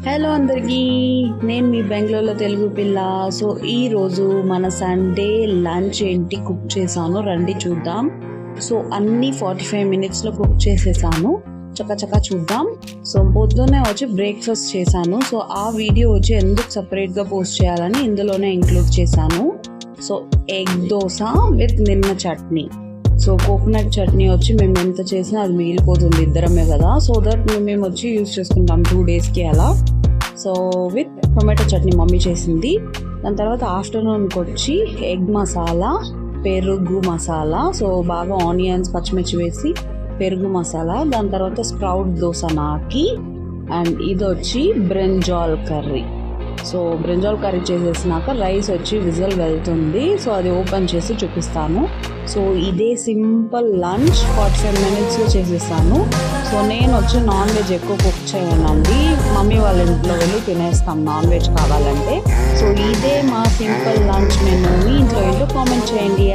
Hello అందరికీ, నేను మీ బెంగళూరులో తెలుగు పిల్ల. సో ఈరోజు మన సండే లంచ్ ఏంటి కుక్ చేశాను రండి చూద్దాం. సో అన్నీ 45 మినిట్స్లో కుక్ చేసేసాను, చక్కచక్క చూద్దాం. సో పొద్దున్నే వచ్చి బ్రేక్ఫాస్ట్ చేశాను. సో ఆ వీడియో వచ్చి ఎందుకు సపరేట్గా పోస్ట్ చేయాలని ఇందులోనే ఇంక్లూడ్ చేశాను. సో ఎగ్ దోశ విత్ నిన్న చట్నీ. సో కోకోనట్ చట్నీ వచ్చి మేము ఎంత చేసినా అది మిగిలిపోతుంది, ఇద్దరమే కదా. సో దట్ మేము వచ్చి యూజ్ చేసుకుంటాం 2 డేస్కి అలా. So with tomato chutney mummy చేసింది. దాని తర్వాత ఆఫ్టర్నూన్కి వచ్చి ఎగ్ మసాలా, పెరుగు మసాలా. సో బాగా ఆనియన్స్ పచ్చిమిర్చి వేసి పెరుగు మసాలా. దాని తర్వాత స్ప్రౌట్ దోశ నాకి. అండ్ ఇది వచ్చి brinjal curry. So brinjal curry చేసేసినాక రైస్ వచ్చి విజిల్ వెళ్తుంది. సో అది ఓపెన్ చేసి చూపిస్తాను. సో ఇదే సింపుల్ లంచ్ 45 మినిట్స్లో చేసేస్తాను. సో నేను వచ్చి నాన్ వెజ్ ఎక్కువ కుక్ చేయనండి, మమ్మీ వాళ్ళ ఇంట్లో వెళ్ళి తినేస్తాం నాన్ వెజ్ కావాలంటే. సో ఇదే మా సింపుల్ లంచ్ మెనూని ఇంట్లో కామెంట్ చేయండి.